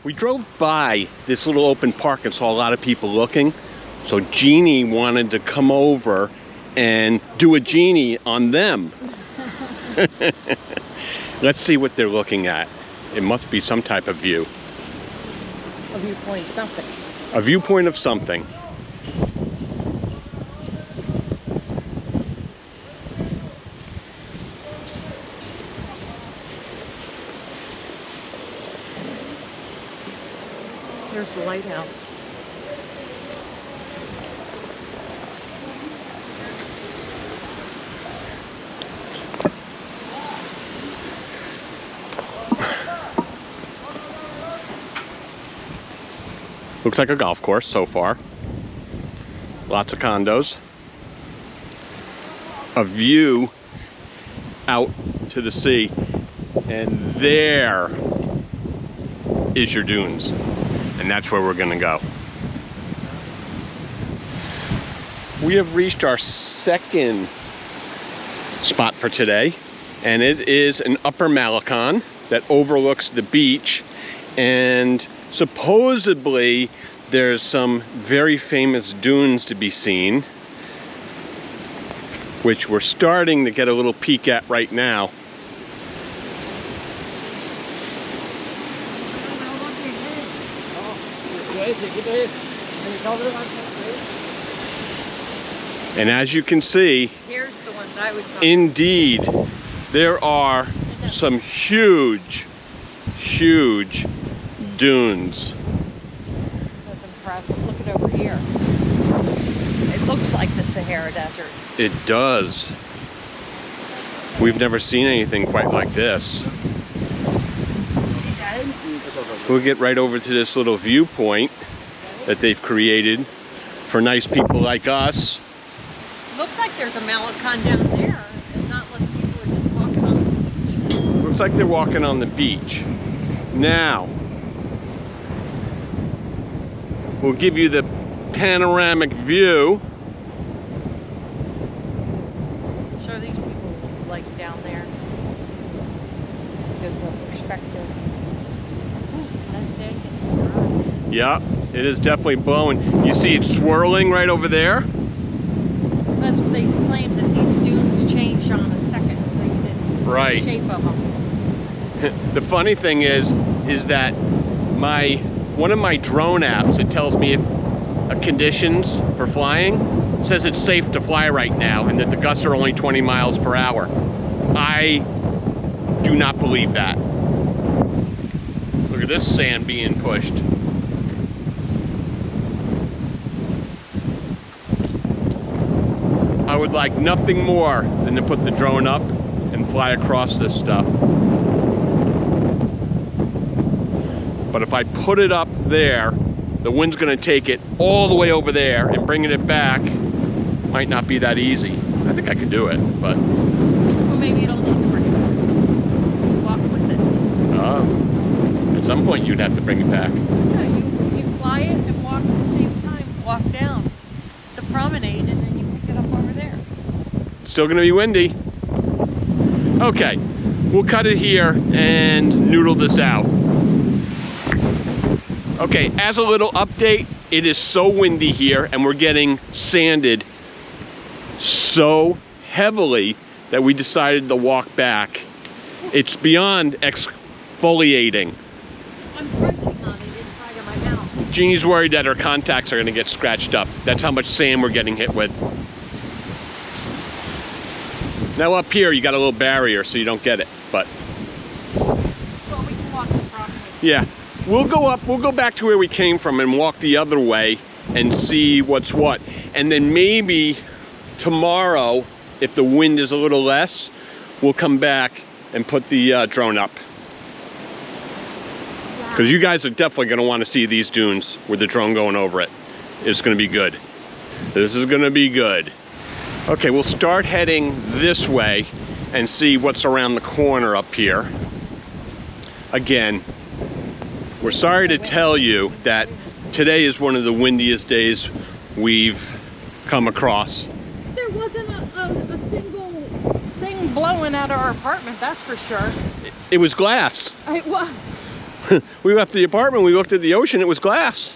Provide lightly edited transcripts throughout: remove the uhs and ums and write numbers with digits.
We drove by this little open park and saw a lot of people looking. So Jeannie wanted to come over and do a genie on them. Let's see what they're looking at. It must be some type of view. A viewpoint something. A viewpoint of something. There's the lighthouse. Looks like a golf course so far. Lots of condos. A view out to the sea. And there is your dunes. And that's where we're gonna go. We have reached our second spot for today, and it is an upper Malecon that overlooks the beach, and supposedly there's some very famous dunes to be seen, which we're starting to get a little peek at right now. And as you can see, here's the ones I was talking indeed, there are some huge, huge dunes. That's impressive. Look at over here. It looks like the Sahara Desert. It does. We've never seen anything quite like this. We'll get right over to this little viewpoint that they've created for nice people like us. Looks like there's a Malecon down there, and not unless people are just walking on the beach. Looks like they're walking on the beach. Now, we'll give you the panoramic view. Show these people look like down there. Gives a perspective. Yeah, it is definitely blowing. You see it swirling right over there? That's what they claim, that these dunes change on a second, like this Right. shape of them. The funny thing is that one of my drone apps, it tells me if conditions for flying, says it's safe to fly right now and that the gusts are only 20 miles per hour. I do not believe that. Look at this sand being pushed. I would like nothing more than to put the drone up and fly across this stuff. But if I put it up there, the wind's gonna take it all the way over there, and bringing it back might not be that easy. I think I could do it, but... Well, maybe you don't need to bring it back. You walk with it. At some point you'd have to bring it back. Yeah, you fly it and walk at the same time. Walk down the promenade, and then you pick it up over there. Still gonna be windy. Okay, we'll cut it here and noodle this out. Okay, as a little update, it is so windy here and we're getting sanded so heavily that we decided to walk back. It's beyond exfoliating. I'm crunching on it inside of my mouth. Jeannie's worried that her contacts are gonna get scratched up. That's how much sand we're getting hit with. Now up here, you got a little barrier so you don't get it, but. Well, we can walk the promenade. Yeah. We'll go back to where we came from and walk the other way and see what's what. And then maybe tomorrow, if the wind is a little less, we'll come back and put the drone up. Because you guys are definitely going to want to see these dunes with the drone going over it. It's going to be good. This is going to be good. Okay, we'll start heading this way and see what's around the corner up here. Again, we're sorry to tell you that today is one of the windiest days we've come across. There wasn't a single thing blowing out our apartment, that's for sure. It was glass. It was. We left the apartment, we looked at the ocean, it was glass.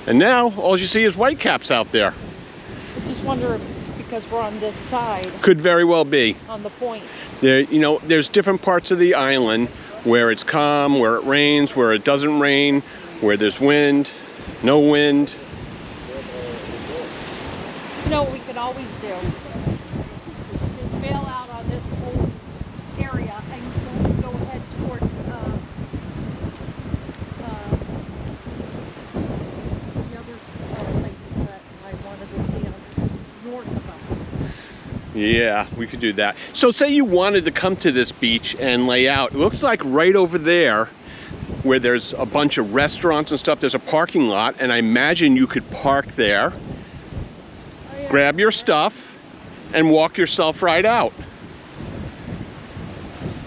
And now, all you see is whitecaps out there. I just wonder if it's because we're on this side. Could very well be. On the point. There, you know, there's different parts of the island where it's calm, where it rains, where it doesn't rain, where there's wind, no wind. You know what we could always do? Is bail out on this whole area and go ahead towards the other places that I wanted to see on north of us. Yeah, we could do that. So say you wanted to come to this beach and lay out. It looks like right over there where there's a bunch of restaurants and stuff, there's a parking lot, and I imagine you could park there, grab your stuff, and walk yourself right out.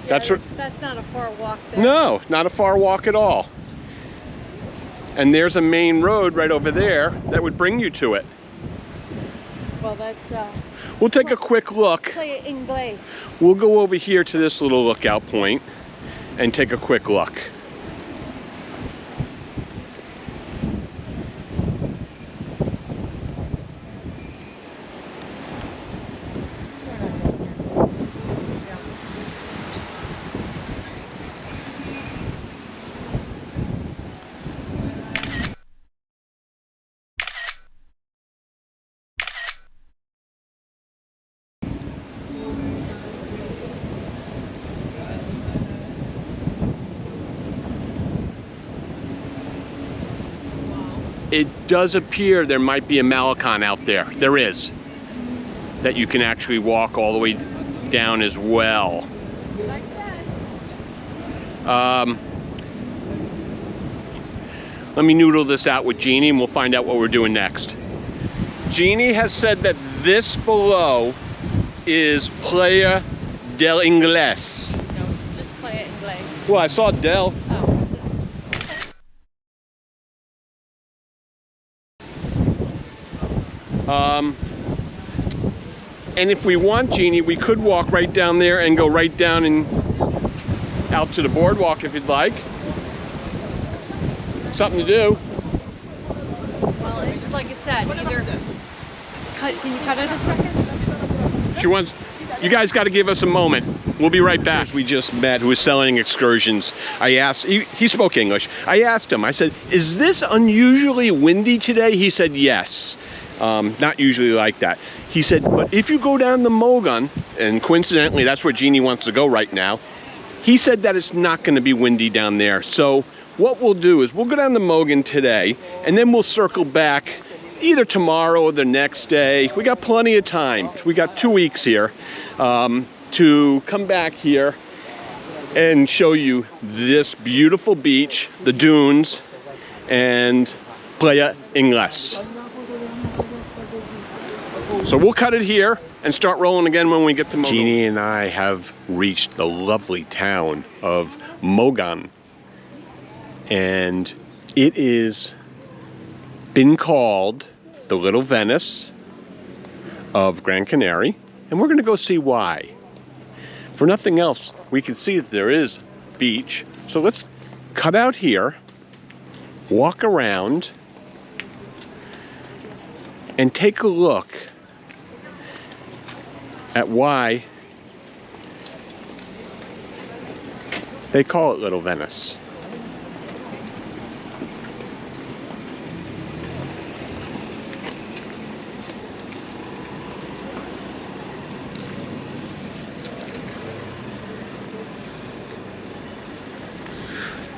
Yeah, That's not a far walk there. No, not a far walk at all. And there's a main road right over there that would bring you to it. Well, that's... We'll take a quick look. Play English. We'll go over here to this little lookout point and take a quick look. It does appear there might be a Malecon out there. There is. That you can actually walk all the way down as well. Let me noodle this out with Jeannie and we'll find out what we're doing next. Jeannie has said that this below is Playa del Ingles. No, it's just Playa English. Well, I saw Del. Oh. And if we want, Jeannie, we could walk right down there and go right down and out to the boardwalk if you'd like. Something to do. Well, like I said, either can you cut it a second? She wants. You guys got to give us a moment. We'll be right back. We just met who was selling excursions. I asked, he spoke English. I asked him, I said, is this unusually windy today? He said, yes. Not usually like that. He said, but if you go down the Mogan, and coincidentally that's where Jeannie wants to go right now, he said that it's not going to be windy down there. So what we'll do is we'll go down the Mogan today, and then we'll circle back either tomorrow or the next day. We got plenty of time. We got 2 weeks here to come back here and show you this beautiful beach, the dunes, and Playa Ingles. So we'll cut it here and start rolling again when we get to Mogan. Jeannie and I have reached the lovely town of Mogan, and it is been called the Little Venice of Gran Canaria, and we're going to go see why. For nothing else, we can see that there is beach, so let's cut out here, walk around, and take a look at why they call it Little Venice.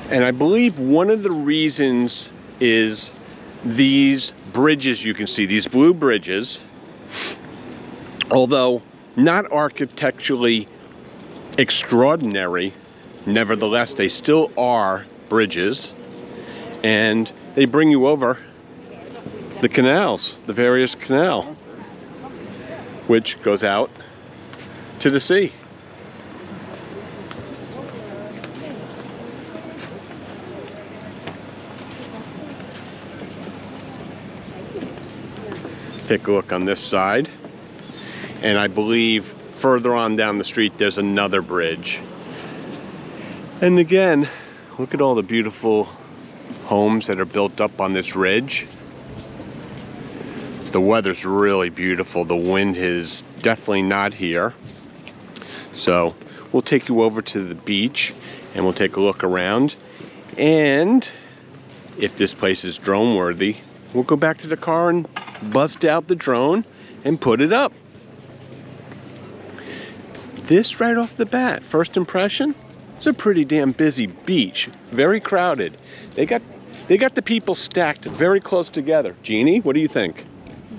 And I believe one of the reasons is these bridges you can see, these blue bridges, although not architecturally extraordinary, nevertheless they still are bridges, and they bring you over the canals, the various canal, which goes out to the sea. Take a look on this side, and I believe further on down the street there's another bridge. And again, Look at all the beautiful homes that are built up on this ridge. The weather's really beautiful. The wind is definitely not here. So we'll take you over to the beach and we'll take a look around. And if this place is drone worthy, we'll go back to the car and bust out the drone and put it up. This right off the bat, first impression, it's a pretty damn busy beach. Very crowded. They got the people stacked very close together. Jeannie, what do you think?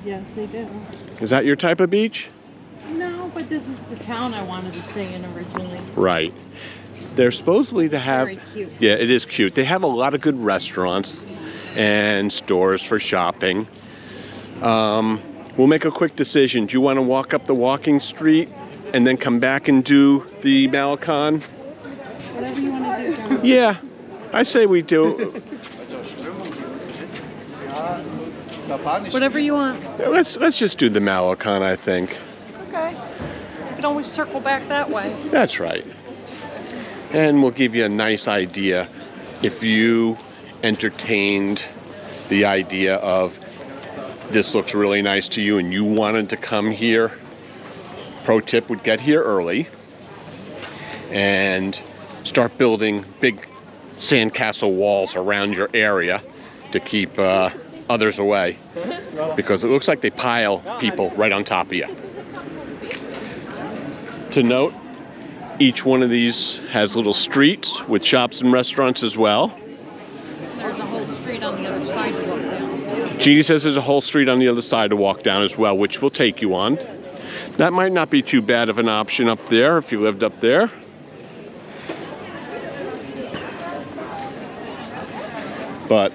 Yes, they do. Is that your type of beach? No, but this is the town I wanted to stay in originally. Right. They're supposedly to have... Very cute. Yeah, it is cute. They have a lot of good restaurants and stores for shopping. We'll make a quick decision. Do you want to walk up the walking street and then come back and do the Malecon? Whatever you want to do, John. Yeah, I say we do. Whatever you want. Let's just do the Malecon, I think. Okay. You can always circle back that way. That's right. And we'll give you a nice idea if you entertained the idea of this looks really nice to you and you wanted to come here. Pro tip would get here early and start building big sandcastle walls around your area to keep others away, because it looks like they pile people right on top of you. To note, each one of these has little streets with shops and restaurants as well. There's a whole street on the other side to walk down. Jeannie says there's a whole street on the other side to walk down as well, which we'll take you on. That might not be too bad of an option up there if you lived up there. But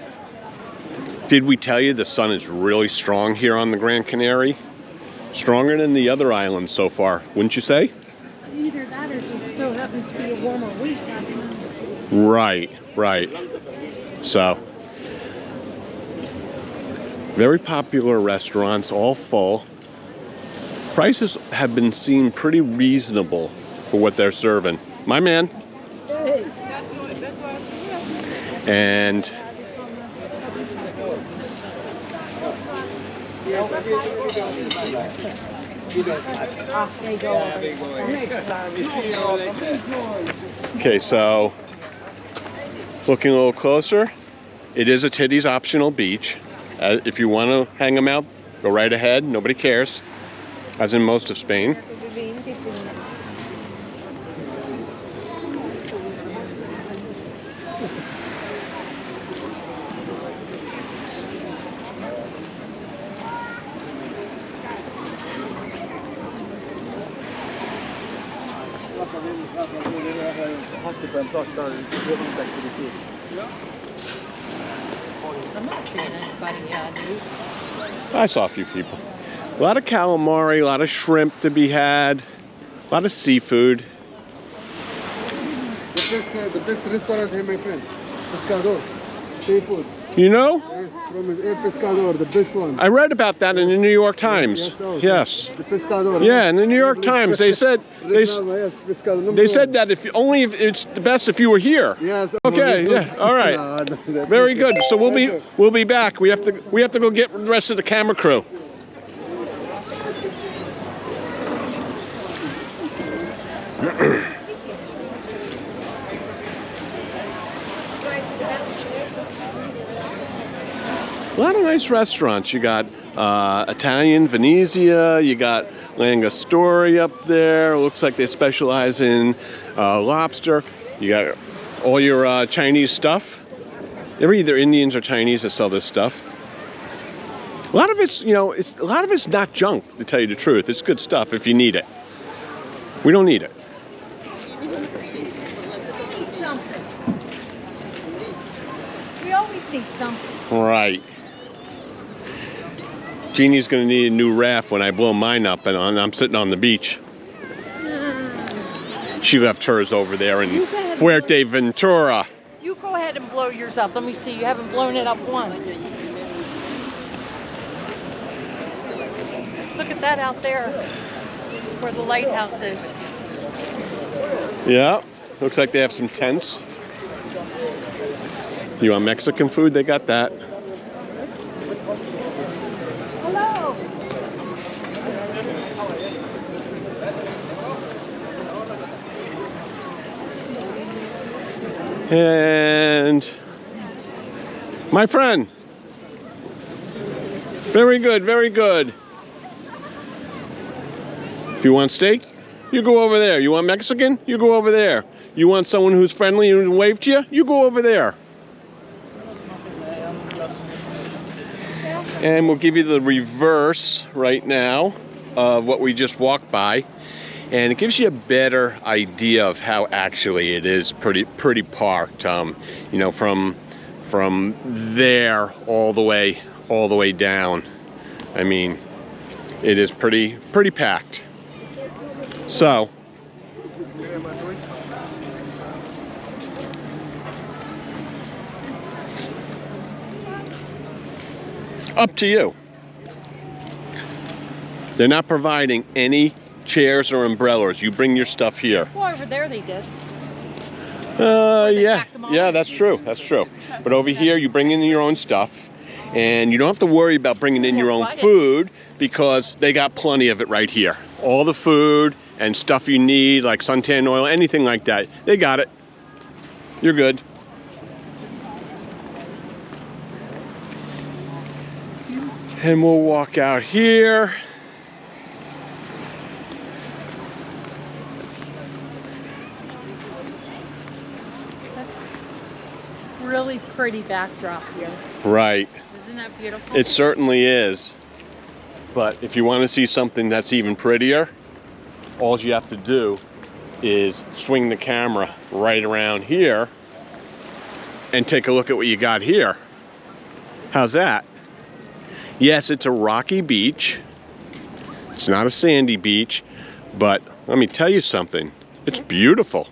did we tell you the sun is really strong here on the Gran Canaria? Stronger than the other islands so far, wouldn't you say? Either that or just so happens to be a warmer week. Right, right. So, very popular restaurants, all full. Prices have been seen pretty reasonable for what they're serving. My man. And okay, so looking a little closer, it is a titties optional beach. If you want to hang them out, go right ahead. Nobody cares, as in most of Spain. I'm not seeing anybody yet. I saw a few people. A lot of calamari, a lot of shrimp to be had, a lot of seafood. The best restaurant here, my friend. Pescador. Seafood. You know? Yes, from El Pescador, the best one. I read about that in the New York Times. Yes. The Pescador. Yeah, in the New York Times, they said they said that if it's the best if you were here. Yes. Okay. Yeah. All right. Very good. So we'll be back. We have to go get the rest of the camera crew. A lot of nice restaurants. You got Italian Venezia, you got Langostura up there. Looks like they specialize in lobster. You got all your Chinese stuff. They're either Indians or Chinese that sell this stuff. A lot of it's, a lot of it's not junk, to tell you the truth. It's good stuff if you need it. We don't need it. We always need something. Right. Jeannie's gonna need a new raft when I blow mine up and I'm sitting on the beach. She left hers over there in Fuerteventura. You go ahead and blow yours up. Let me see. You haven't blown it up once. Look at that out there where the lighthouse is. Yeah, looks like they have some tents. You want Mexican food? They got that. Hello. And my friend. Very good, very good. If you want steak, you go over there. You want Mexican? You go over there. You want someone who's friendly and wave to you? You go over there. And we'll give you the reverse right now of what we just walked by. And it gives you a better idea of how actually it is pretty parked. You know, from there all the way down. I mean, it is pretty packed. So, up to you. They're not providing any chairs or umbrellas. You bring your stuff here. Well, over there they did. Yeah, that's true. That's true. But over here, you bring in your own stuff, and you don't have to worry about bringing in your own food because they got plenty of it right here. All the food and stuff you need, like suntan oil, anything like that, they got it. You're good. And we'll walk out here. Really pretty backdrop here. Right. Isn't that beautiful? It certainly is. But if you want to see something that's even prettier, all you have to do is swing the camera right around here and take a look at what you got here. How's that? Yes, it's a rocky beach. It's not a sandy beach, but let me tell you something. It's beautiful.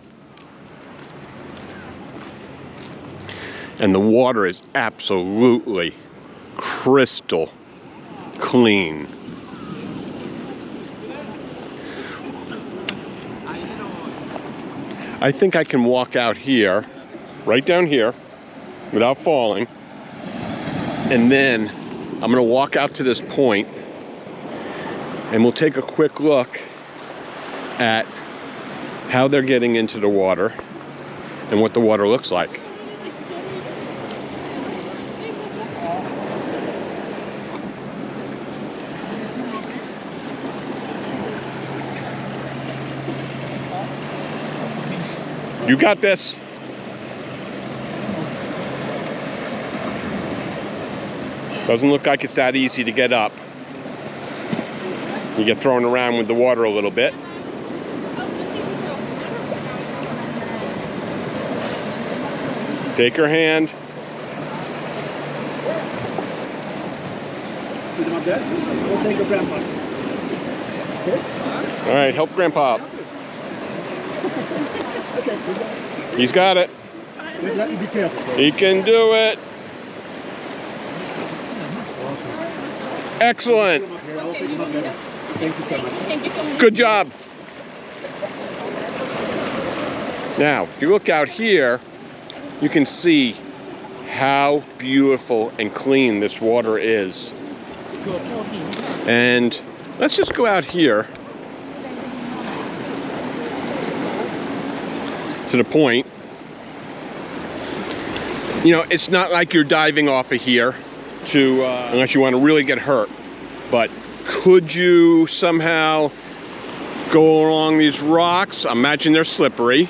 And the water is absolutely crystal clean. I think I can walk out here, right down here, without falling. And then I'm gonna walk out to this point and we'll take a quick look at how they're getting into the water and what the water looks like. You got this. Doesn't look like it's that easy to get up. You get thrown around with the water a little bit. Take her hand. We'll take a grandpa. All right, help Grandpa up. He's got it. Just let me be careful. He can do it. Excellent. Thank you so much. Good job. Now, if you look out here, you can see how beautiful and clean this water is. And let's just go out here to the point. You know, it's not like you're diving off of here to unless you want to really get hurt, but could you somehow go along these rocks? Imagine they're slippery,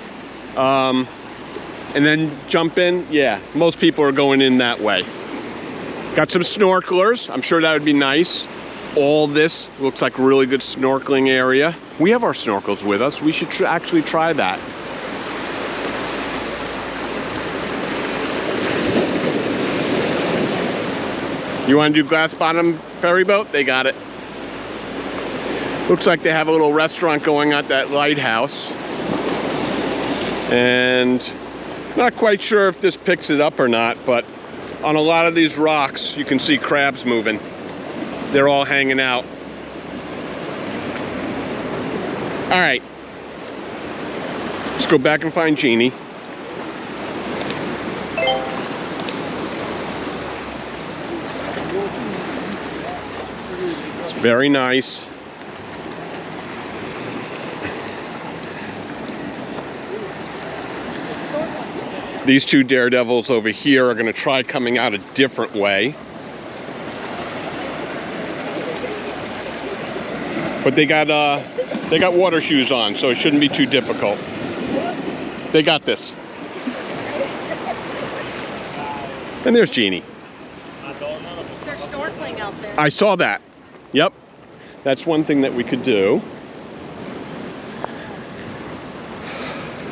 and then jump in. Yeah, most people are going in that way. Got some snorkelers. I'm sure that would be nice. All this looks like a really good snorkeling area. We have our snorkels with us. We should actually try that. You want to do glass bottom ferry boat? They got it. Looks like they have a little restaurant going at that lighthouse. And not quite sure if this picks it up or not, but on a lot of these rocks, you can see crabs moving. They're all hanging out. All right. Let's go back and find Jeannie. It's very nice. These two daredevils over here are going to try coming out a different way. But they got water shoes on, so it shouldn't be too difficult. They got this. And there's Jeannie. They're snorkeling out there. I saw that. Yep. That's one thing that we could do.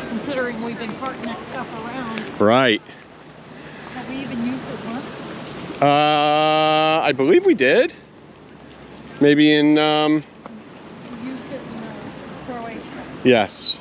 Considering we've been carting that stuff around. Right. Have we even used it once? I believe we did. Maybe in We used it in Croatia. yes.